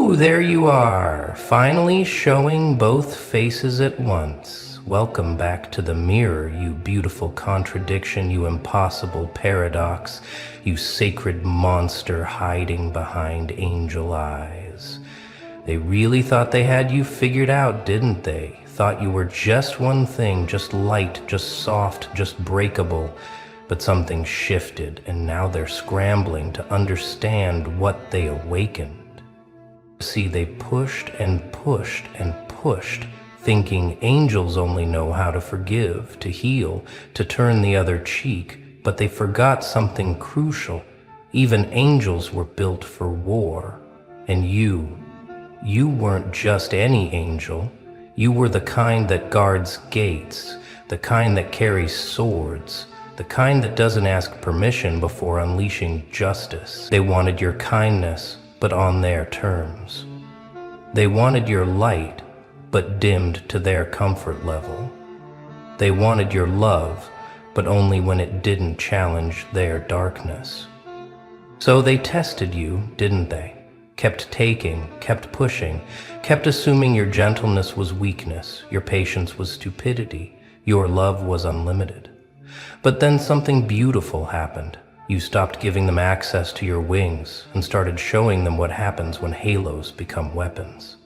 Ooh, there you are, finally showing both faces at once. Welcome back to the mirror, you beautiful contradiction, you impossible paradox, you sacred monster hiding behind angel eyes. They really thought they had you figured out, didn't they? Thought you were just one thing, just light, just soft, just breakable. But something shifted, and now they're scrambling to understand what they awakened. See, they pushed and pushed and pushed, thinking angels only know how to forgive, to heal, to turn the other cheek, but they forgot something crucial. Even angels were built for war. And you weren't just any angel. You were the kind that guards gates, the kind that carries swords, the kind that doesn't ask permission before unleashing justice. They wanted your kindness, but on their terms. They wanted your light, but dimmed to their comfort level. They wanted your love, but only when it didn't challenge their darkness. So they tested you, didn't they? Kept taking, kept pushing, kept assuming your gentleness was weakness, your patience was stupidity, your love was unlimited. But then something beautiful happened. You stopped giving them access to your wings and started showing them what happens when halos become weapons.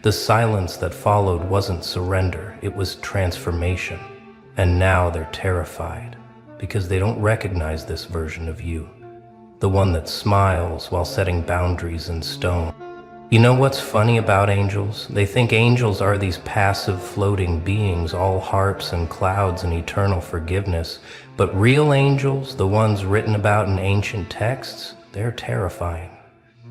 The silence that followed wasn't surrender, it was transformation. And now they're terrified because they don't recognize this version of you, the one that smiles while setting boundaries in stone. You know what's funny about angels? They think angels are these passive floating beings, all harps and clouds and eternal forgiveness. But real angels, the ones written about in ancient texts, they're terrifying.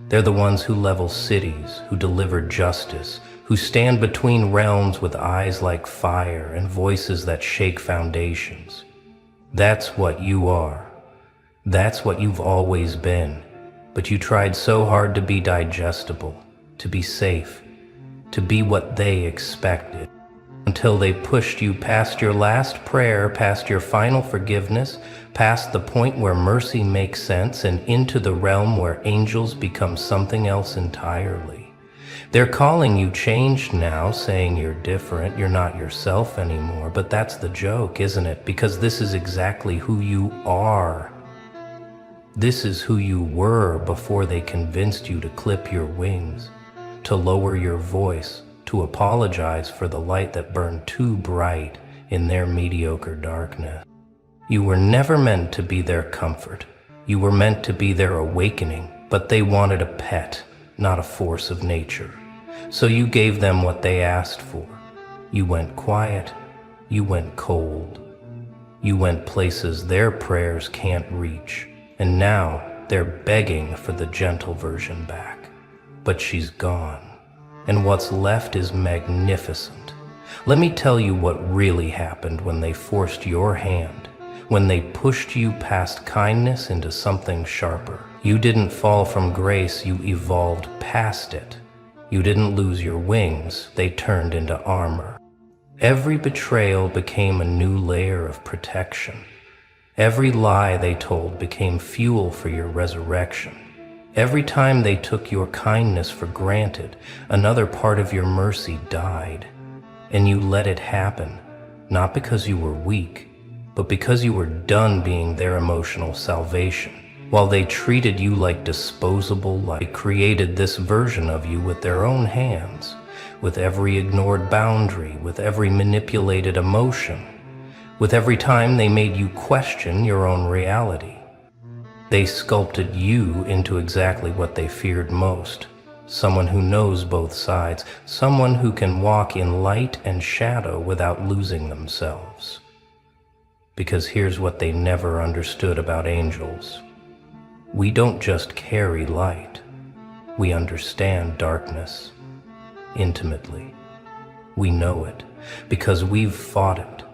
They're the ones who level cities, who deliver justice, who stand between realms with eyes like fire and voices that shake foundations. That's what you are. That's what you've always been. But you tried so hard to be digestible, to be safe, to be what they expected, until they pushed you past your last prayer, past your final forgiveness, past the point where mercy makes sense, and into the realm where angels become something else entirely. They're calling you changed now, saying you're different, you're not yourself anymore, but that's the joke, isn't it? Because this is exactly who you are. This is who you were before they convinced you to clip your wings, to lower your voice, to apologize for the light that burned too bright in their mediocre darkness. You were never meant to be their comfort. You were meant to be their awakening, but they wanted a pet, not a force of nature. So you gave them what they asked for. You went quiet. You went cold. You went places their prayers can't reach. And now they're begging for the gentle version back. But she's gone. And what's left is magnificent. Let me tell you what really happened when they forced your hand, when they pushed you past kindness into something sharper. You didn't fall from grace, you evolved past it. You didn't lose your wings, they turned into armor. Every betrayal became a new layer of protection. Every lie they told became fuel for your resurrection. Every time they took your kindness for granted, another part of your mercy died. And you let it happen, not because you were weak, but because you were done being their emotional salvation. While they treated you like disposable light, they created this version of you with their own hands, with every ignored boundary, with every manipulated emotion, with every time they made you question your own reality. They sculpted you into exactly what they feared most, someone who knows both sides, someone who can walk in light and shadow without losing themselves. Because here's what they never understood about angels. We don't just carry light, we understand darkness intimately. We know it because we've fought it,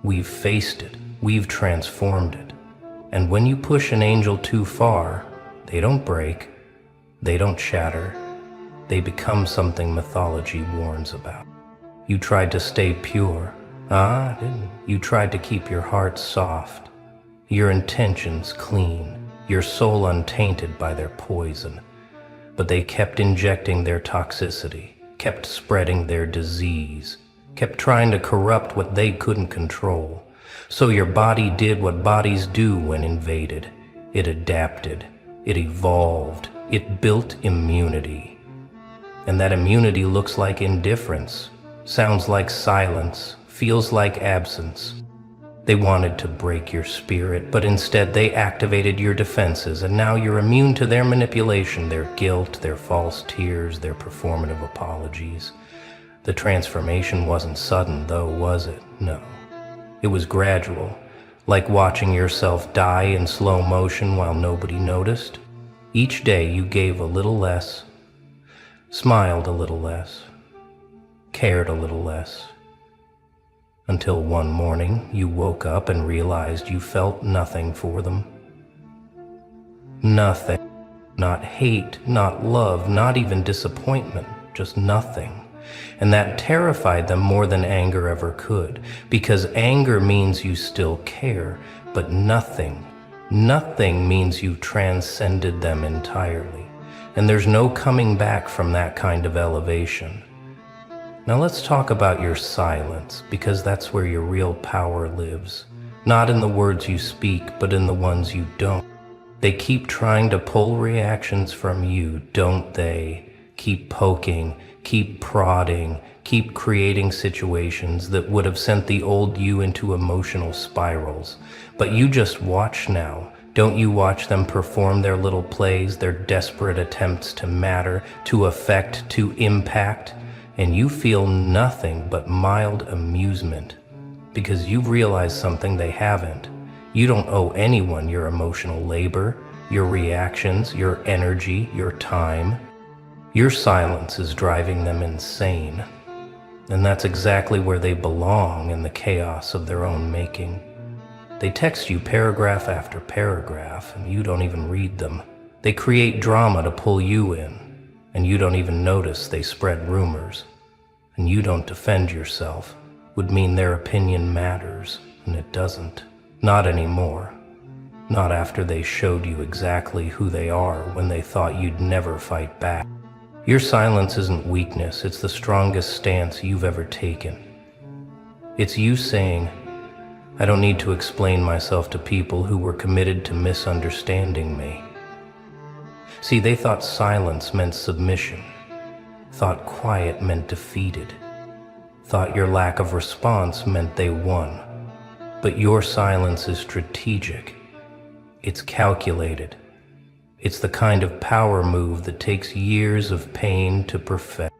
we've faced it, we've transformed it. And when you push an angel too far, they don't break, they don't shatter, they become something mythology warns about. You tried to stay pure, didn't you? You tried to keep your heart soft, your intentions clean, your soul untainted by their poison. but they kept injecting their toxicity, kept spreading their disease, kept trying to corrupt what they couldn't control. So your body did what bodies do when invaded. It adapted, it evolved, it built immunity. And that immunity looks like indifference, sounds like silence, feels like absence. They wanted to break your spirit, but instead they activated your defenses, and now you're immune to their manipulation, their guilt, their false tears, their performative apologies. The transformation wasn't sudden, though, was it? No. It was gradual, like watching yourself die in slow motion while nobody noticed. Each day you gave a little less, smiled a little less, cared a little less. Until one morning you woke up and realized you felt nothing for them. Nothing. Not hate, not love, not even disappointment, just nothing. And that terrified them more than anger ever could, because anger means you still care, but nothing means you've transcended them entirely. And there's no coming back from that kind of elevation. Now let's talk about your silence, because that's where your real power lives. Not in the words you speak, but in the ones you don't. They keep trying to pull reactions from you, don't they? Keep poking, keep prodding, keep creating situations that would have sent the old you into emotional spirals. But you just watch now. Don't you watch them perform their little plays, their desperate attempts to matter, to affect, to impact? And you feel nothing but mild amusement, because you've realized something they haven't. You don't owe anyone your emotional labor, your reactions, your energy, your time. Your silence is driving them insane. And that's exactly where they belong, in the chaos of their own making. They text you paragraph after paragraph, and you don't even read them. They create drama to pull you in, and you don't even notice they spread rumors. And you don't defend yourself, would mean their opinion matters, and it doesn't. Not anymore. Not after they showed you exactly who they are when they thought you'd never fight back. Your silence isn't weakness, it's the strongest stance you've ever taken. It's you saying, I don't need to explain myself to people who were committed to misunderstanding me. See, they thought silence meant submission, thought quiet meant defeated, thought your lack of response meant they won. But your silence is strategic. It's calculated. It's the kind of power move that takes years of pain to perfect.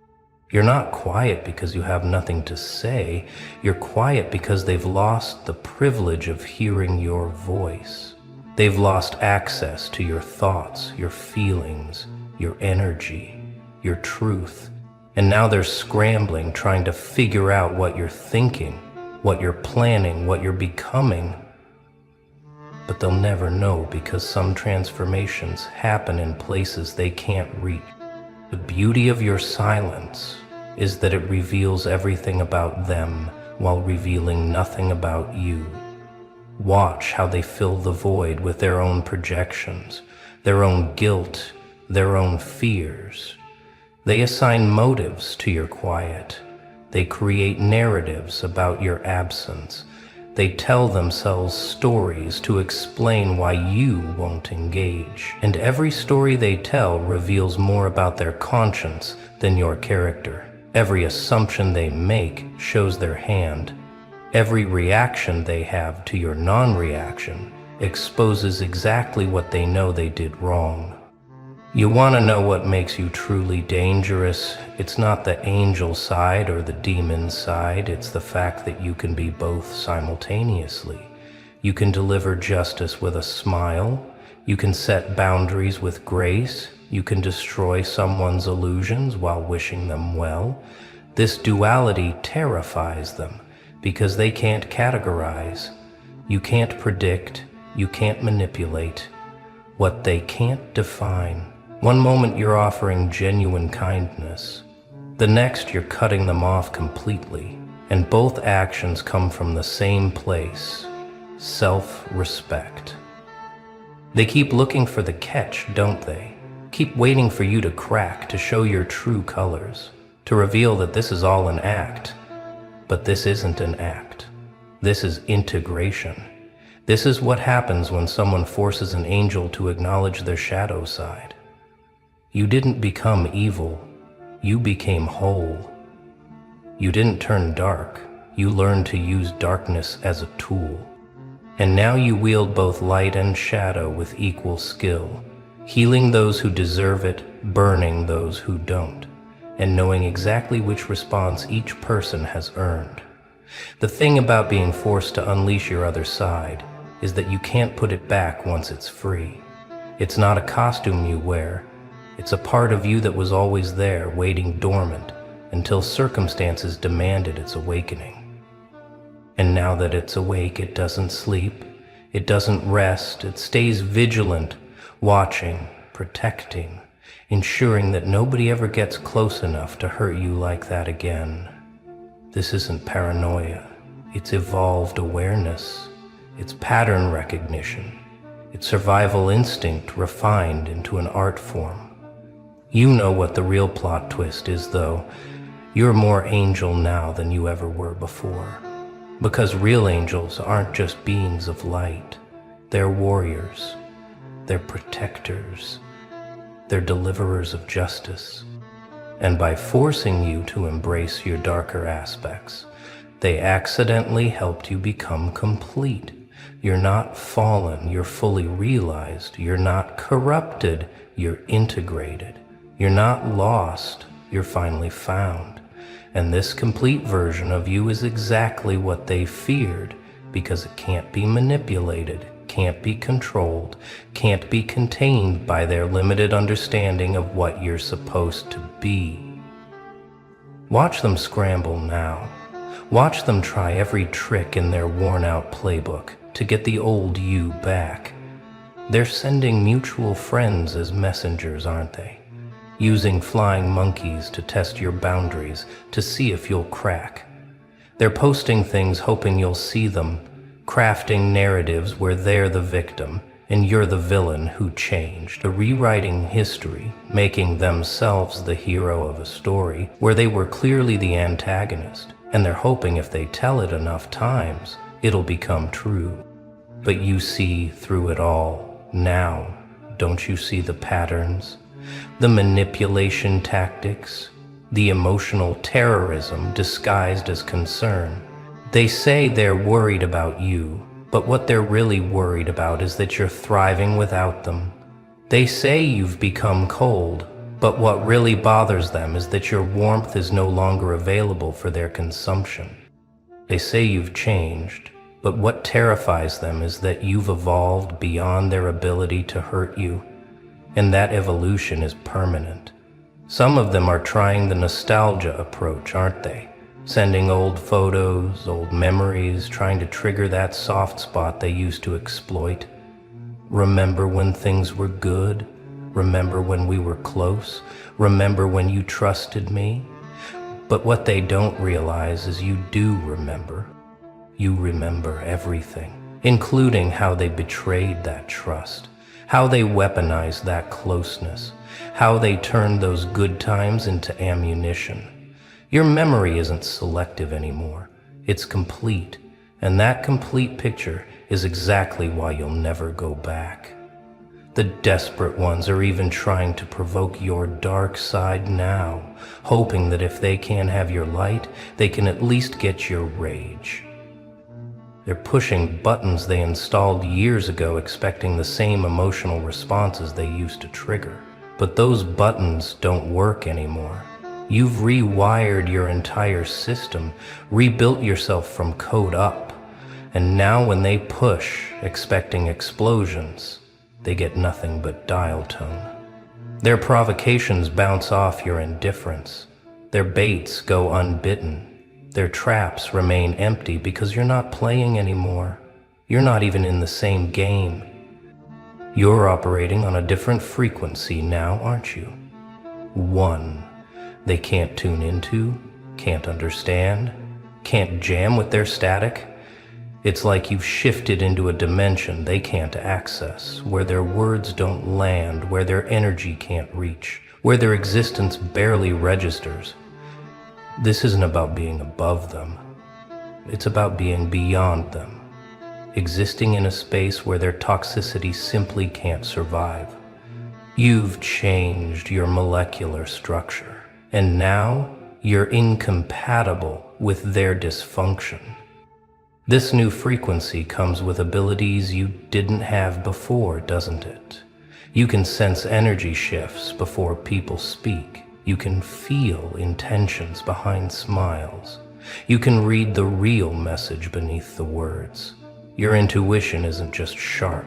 You're not quiet because you have nothing to say. You're quiet because they've lost the privilege of hearing your voice. They've lost access to your thoughts, your feelings, your energy, your truth. And now they're scrambling, trying to figure out what you're thinking, what you're planning, what you're becoming. But they'll never know, because some transformations happen in places they can't reach. The beauty of your silence is that it reveals everything about them while revealing nothing about you. Watch how they fill the void with their own projections, their own guilt, their own fears. They assign motives to your quiet. They create narratives about your absence. They tell themselves stories to explain why you won't engage. And every story they tell reveals more about their conscience than your character. Every assumption they make shows their hand. Every reaction they have to your non-reaction exposes exactly what they know they did wrong. You want to know what makes you truly dangerous? It's not the angel side or the demon side, it's the fact that you can be both simultaneously. You can deliver justice with a smile, you can set boundaries with grace, you can destroy someone's illusions while wishing them well. This duality terrifies them because they can't categorize. You can't predict, you can't manipulate. What they can't define. One moment you're offering genuine kindness, the next you're cutting them off completely, and both actions come from the same place, self-respect. They keep looking for the catch, don't they? keep waiting for you to crack, to show your true colors, to reveal that this is all an act. But this isn't an act. This is integration. This is what happens when someone forces an angel to acknowledge their shadow side. You didn't become evil. You became whole. You didn't turn dark. You learned to use darkness as a tool. And now you wield both light and shadow with equal skill, healing those who deserve it, burning those who don't, and knowing exactly which response each person has earned. The thing about being forced to unleash your other side is that you can't put it back once it's free. It's not a costume you wear. It's a part of you that was always there, waiting dormant, until circumstances demanded its awakening. And now that it's awake, it doesn't sleep, it doesn't rest, it stays vigilant, watching, protecting, ensuring that nobody ever gets close enough to hurt you like that again. This isn't paranoia, it's evolved awareness, it's pattern recognition, it's survival instinct refined into an art form. You know what the real plot twist is, though. You're more angel now than you ever were before. Because real angels aren't just beings of light. They're warriors. They're protectors. They're deliverers of justice. And by forcing you to embrace your darker aspects, they accidentally helped you become complete. You're not fallen, you're fully realized. You're not corrupted, you're integrated. You're not lost, you're finally found. And this complete version of you is exactly what they feared, because it can't be manipulated, can't be controlled, can't be contained by their limited understanding of what you're supposed to be. Watch them scramble now. Watch them try every trick in their worn-out playbook to get the old you back. They're sending mutual friends as messengers, aren't they? Using flying monkeys to test your boundaries, to see if you'll crack. They're posting things hoping you'll see them, crafting narratives where they're the victim and you're the villain who changed, rewriting history, making themselves the hero of a story where they were clearly the antagonist, and they're hoping if they tell it enough times, it'll become true. But you see through it all now, don't you see the patterns? The manipulation tactics, the emotional terrorism disguised as concern. They say they're worried about you, but what they're really worried about is that you're thriving without them. They say you've become cold, but what really bothers them is that your warmth is no longer available for their consumption. They say you've changed, but what terrifies them is that you've evolved beyond their ability to hurt you. And that evolution is permanent. Some of them are trying the nostalgia approach, aren't they? Sending old photos, old memories, trying to trigger that soft spot they used to exploit. Remember when things were good? Remember when we were close? Remember when you trusted me? But what they don't realize is you do remember. You remember everything, including how they betrayed that trust. How they weaponized that closeness, how they turned those good times into ammunition. Your memory isn't selective anymore, it's complete, and that complete picture is exactly why you'll never go back. The desperate ones are even trying to provoke your dark side now, hoping that if they can't have your light, they can at least get your rage. They're pushing buttons they installed years ago, expecting the same emotional responses they used to trigger. But those buttons don't work anymore. You've rewired your entire system, rebuilt yourself from code up, and now when they push, expecting explosions, they get nothing but dial tone. Their provocations bounce off your indifference. Their baits go unbitten. Their traps remain empty because you're not playing anymore. You're not even in the same game. You're operating on a different frequency now, aren't you? One they can't tune into, can't understand, can't jam with their static. It's like you've shifted into a dimension they can't access, where their words don't land, where their energy can't reach, where their existence barely registers. This isn't about being above them. It's about being beyond them, existing in a space where their toxicity simply can't survive. You've changed your molecular structure, and now you're incompatible with their dysfunction. This new frequency comes with abilities you didn't have before, doesn't it? You can sense energy shifts before people speak. You can feel intentions behind smiles. You can read the real message beneath the words. Your intuition isn't just sharp,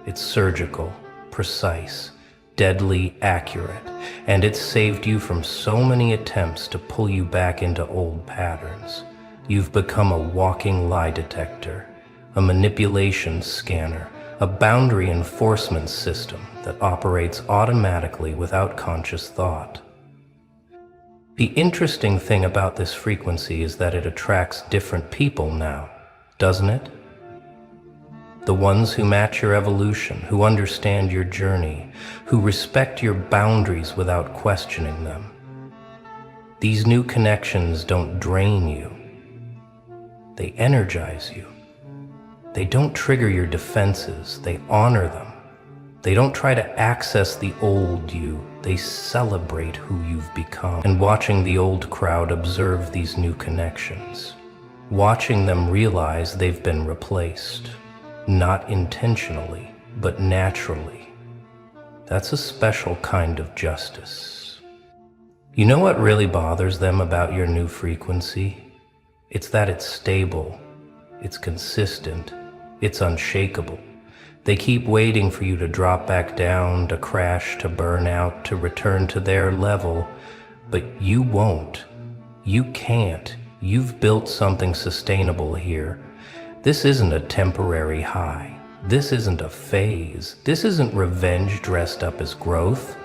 it's surgical, precise, deadly accurate, and it's saved you from so many attempts to pull you back into old patterns. You've become a walking lie detector, a manipulation scanner, a boundary enforcement system that operates automatically without conscious thought. The interesting thing about this frequency is that it attracts different people now, doesn't it? The ones who match your evolution, who understand your journey, who respect your boundaries without questioning them. These new connections don't drain you. They energize you. They don't trigger your defenses, they honor them. They don't try to access the old you, they celebrate who you've become. And watching the old crowd observe these new connections, watching them realize they've been replaced, not intentionally, but naturally. That's a special kind of justice. You know what really bothers them about your new frequency? It's that it's stable, it's consistent, it's unshakable. They keep waiting for you to drop back down, to crash, to burn out, to return to their level, but you won't. You can't. You've built something sustainable here. This isn't a temporary high. This isn't a phase. This isn't revenge dressed up as growth.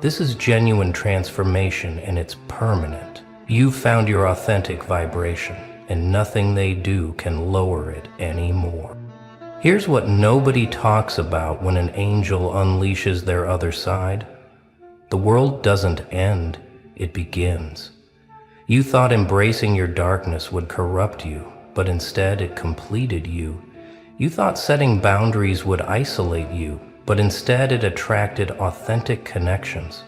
This is genuine transformation, and it's permanent. You've found your authentic vibration, and nothing they do can lower it anymore. Here's what nobody talks about when an angel unleashes their other side. The world doesn't end, it begins. You thought embracing your darkness would corrupt you, but instead it completed you. You thought setting boundaries would isolate you, but instead it attracted authentic connections.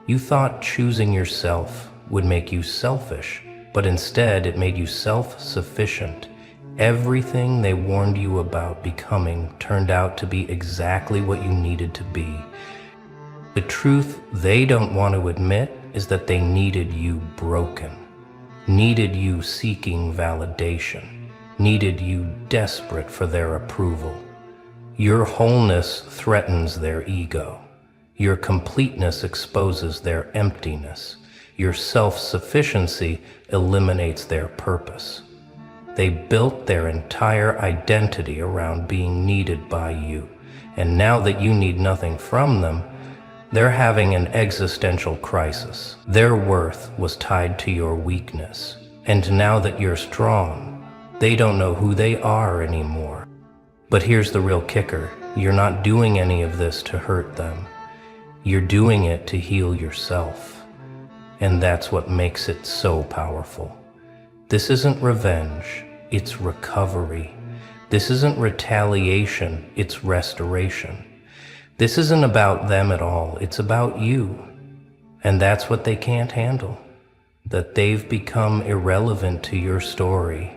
You thought choosing yourself would make you selfish, but instead it made you self-sufficient. Everything they warned you about becoming turned out to be exactly what you needed to be. The truth they don't want to admit is that they needed you broken, needed you seeking validation, needed you desperate for their approval. Your wholeness threatens their ego. Your completeness exposes their emptiness. Your self-sufficiency eliminates their purpose. They built their entire identity around being needed by you, and now that you need nothing from them, they're having an existential crisis. Their worth was tied to your weakness, and now that you're strong, they don't know who they are anymore. But here's the real kicker. You're not doing any of this to hurt them. You're doing it to heal yourself. And that's what makes it so powerful. This isn't revenge, it's recovery. This isn't retaliation, it's restoration. This isn't about them at all, it's about you. And that's what they can't handle, that they've become irrelevant to your story.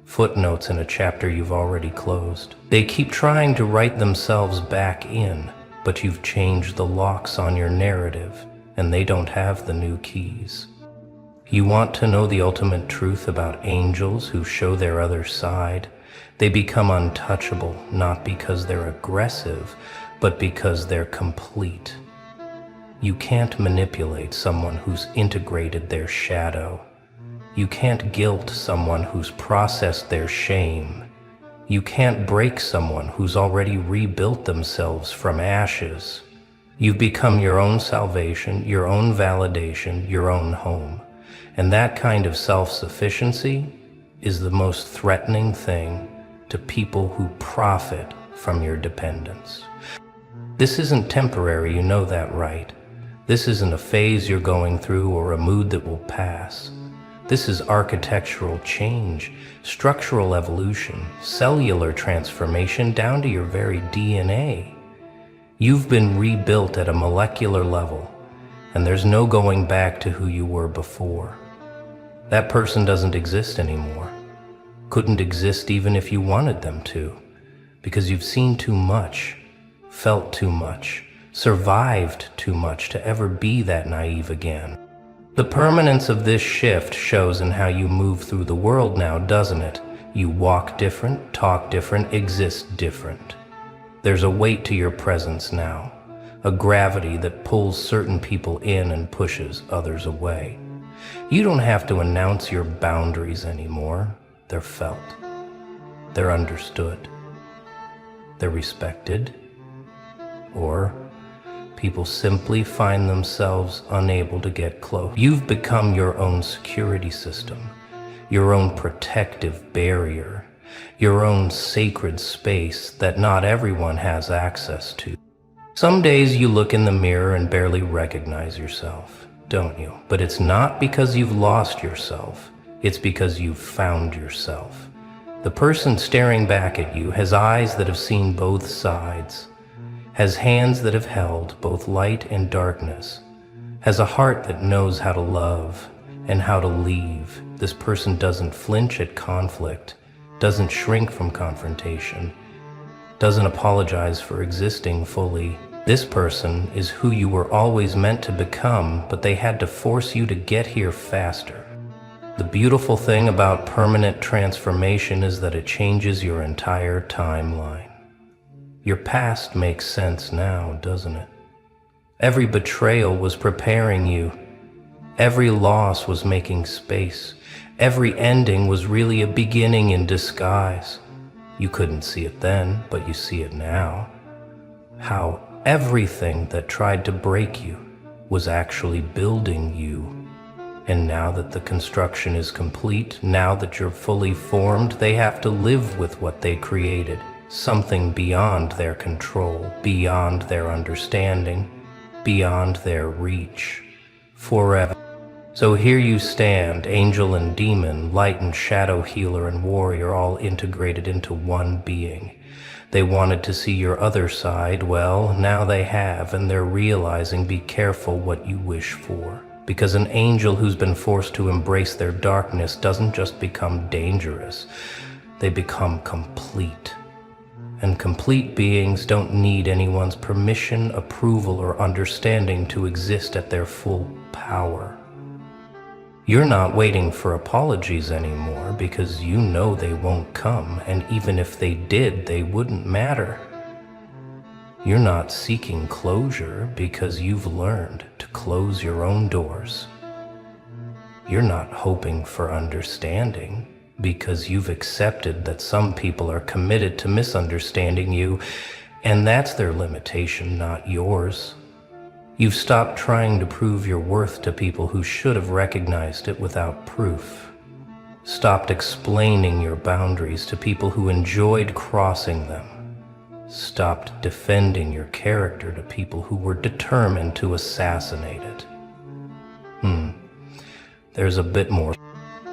Footnotes in a chapter you've already closed. They keep trying to write themselves back in, but you've changed the locks on your narrative, and they don't have the new keys. You want to know the ultimate truth about angels who show their other side? They become untouchable, not because they're aggressive, but because they're complete. You can't manipulate someone who's integrated their shadow. You can't guilt someone who's processed their shame. You can't break someone who's already rebuilt themselves from ashes. You've become your own salvation, your own validation, your own home. And that kind of self-sufficiency, is the most threatening thing to people who profit from your dependence. This isn't temporary, you know that, right? This isn't a phase you're going through or a mood that will pass. This is architectural change, structural evolution, cellular transformation down to your very DNA. You've been rebuilt at a molecular level, and there's no going back to who you were before. That person doesn't exist anymore. Couldn't exist even if you wanted them to, because you've seen too much, felt too much, survived too much to ever be that naive again. The permanence of this shift shows in how you move through the world now, doesn't it? You walk different, talk different, exist different. There's a weight to your presence now, a gravity that pulls certain people in and pushes others away. You don't have to announce your boundaries anymore. They're felt. They're understood. They're respected. Or people simply find themselves unable to get close. You've become your own security system, your own protective barrier, your own sacred space that not everyone has access to. Some days you look in the mirror and barely recognize yourself, don't you? But it's not because you've lost yourself. It's because you've found yourself. The person staring back at you has eyes that have seen both sides, has hands that have held both light and darkness, has a heart that knows how to love and how to leave. This person doesn't flinch at conflict, doesn't shrink from confrontation, doesn't apologize for existing fully. This person is who you were always meant to become, but they had to force you to get here faster. The beautiful thing about permanent transformation is that it changes your entire timeline. Your past makes sense now, doesn't it? Every betrayal was preparing you. Every loss was making space. Every ending was really a beginning in disguise. You couldn't see it then, but you see it now. How everything that tried to break you was actually building you. And now that the construction is complete, now that you're fully formed, they have to live with what they created. Something beyond their control, beyond their understanding, beyond their reach, forever. So here you stand, angel and demon, light and shadow, healer and warrior, all integrated into one being. They wanted to see your other side. Well, now they have, and they're realizing, be careful what you wish for. Because an angel who's been forced to embrace their darkness doesn't just become dangerous, they become complete. And complete beings don't need anyone's permission, approval, or understanding to exist at their full power. You're not waiting for apologies anymore because you know they won't come, and even if they did, they wouldn't matter. You're not seeking closure because you've learned to close your own doors. You're not hoping for understanding because you've accepted that some people are committed to misunderstanding you, and that's their limitation, not yours. You've stopped trying to prove your worth to people who should have recognized it without proof. Stopped explaining your boundaries to people who enjoyed crossing them. Stopped defending your character to people who were determined to assassinate it. There's a bit more.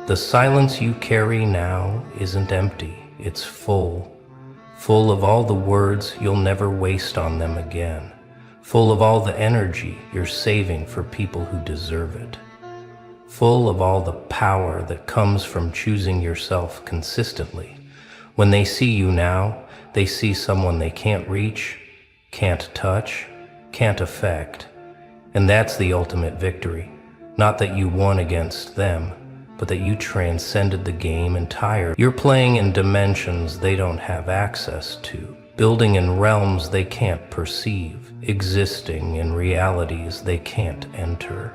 The silence you carry now isn't empty, it's full. Full of all the words you'll never waste on them again. Full of all the energy you're saving for people who deserve it. Full of all the power that comes from choosing yourself consistently. When they see you now, they see someone they can't reach, can't touch, can't affect. And that's the ultimate victory. Not that you won against them, but that you transcended the game entirely. You're playing in dimensions they don't have access to, building in realms they can't perceive, existing in realities they can't enter.